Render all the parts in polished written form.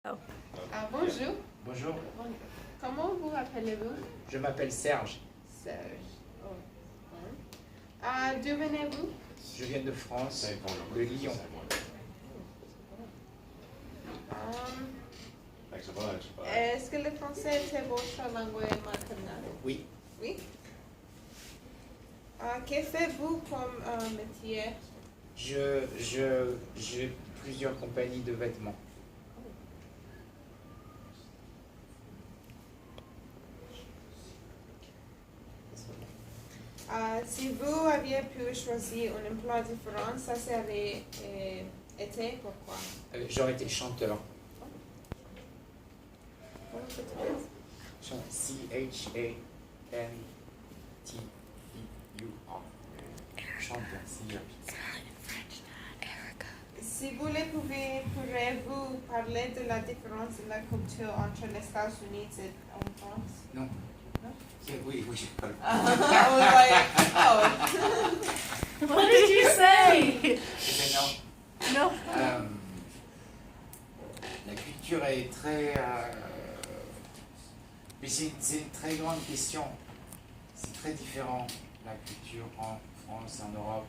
Oh. Bonjour. Bonjour, Comment vous appelez-vous? je m'appelle Serge. Serge. Oh. D'où venez-vous? Je viens de France, de Lyon. Est-ce que le français est votre langue maternelle? Oui, Oui. Que faites-vous comme métier? j'ai plusieurs compagnies de vêtements. Si vous aviez pu choisir un emploi différent, ça serait été pourquoi? J'aurais été chanteur. Comment ça s'appelle? C-H-A-N-T-E-U-R. Chanteur, Si vous le pouvez, pourrez-vous parler de la différence de la culture entre les États-Unis et en France? Non. Non? Oui, je parle. I was like, oh. What did you say? Non. No. La culture est très... mais c'est une très grande question. C'est très différent, la culture en France, en Europe,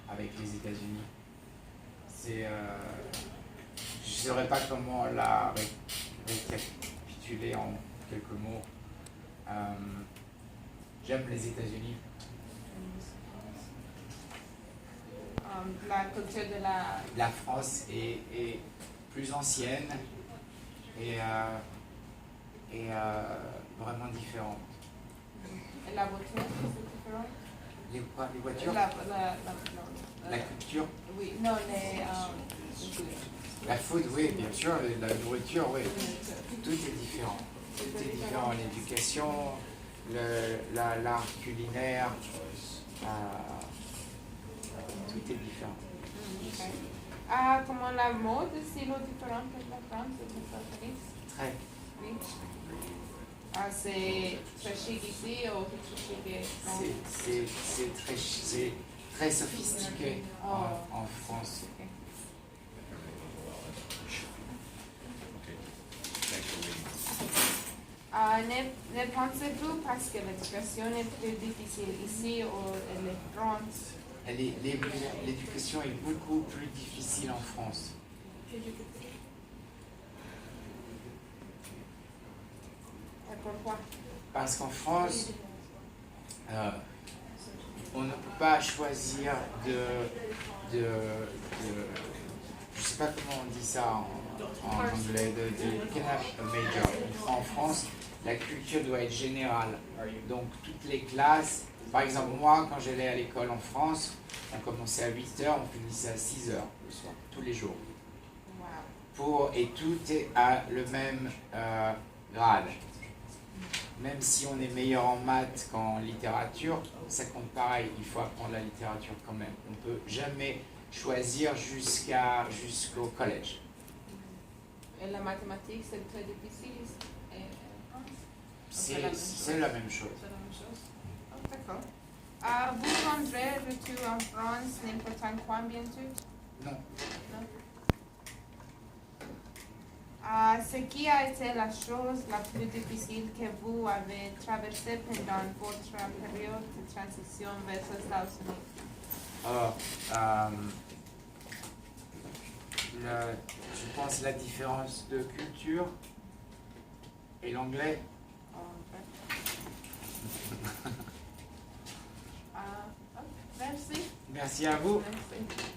avec les États-Unis. Je ne saurais pas comment la récapituler en quelques mots. J'aime les États-Unis. La culture de La France est plus ancienne et vraiment différente. et la voiture, c'est différent? Les voitures, La culture, oui, non, les la food, oui, bien sûr, la nourriture, oui. Tout est différent. Tout est différent. L'éducation, l'art culinaire, tout est différent. comment la mode, c'est différente de la France et des États-Unis? Très. Oui. C'est très chic ici ou très chic C'est très sophistiqué en France. Okay. Ne pensez-vous parce que l'éducation est plus difficile ici ou en France? L'éducation est beaucoup plus difficile en France. Et pourquoi? Parce qu'en France, on ne peut pas choisir je ne sais pas comment on dit ça en anglais, de major. En France, la culture doit être générale. Donc toutes les classes, par exemple moi quand j'allais à l'école en France, on commençait à 8h, on finissait à 6h le soir, tous les jours. Wow. Et tout est à le même grade. Même si on est meilleur en maths qu'en littérature, ça compte pareil, il faut apprendre la littérature quand même. On ne peut jamais choisir jusqu'au collège. Et la mathématique, c'est très difficile en France? C'est la même chose. C'est la même chose? Oh, d'accord. Vous rendrez retour en France n'importe quand bientôt? Non. Non. Ce qui a été la chose la plus difficile que vous avez traversée pendant votre période de transition vers les États-Unis? Je pense la différence de culture et l'anglais. Merci. Merci à vous. Merci.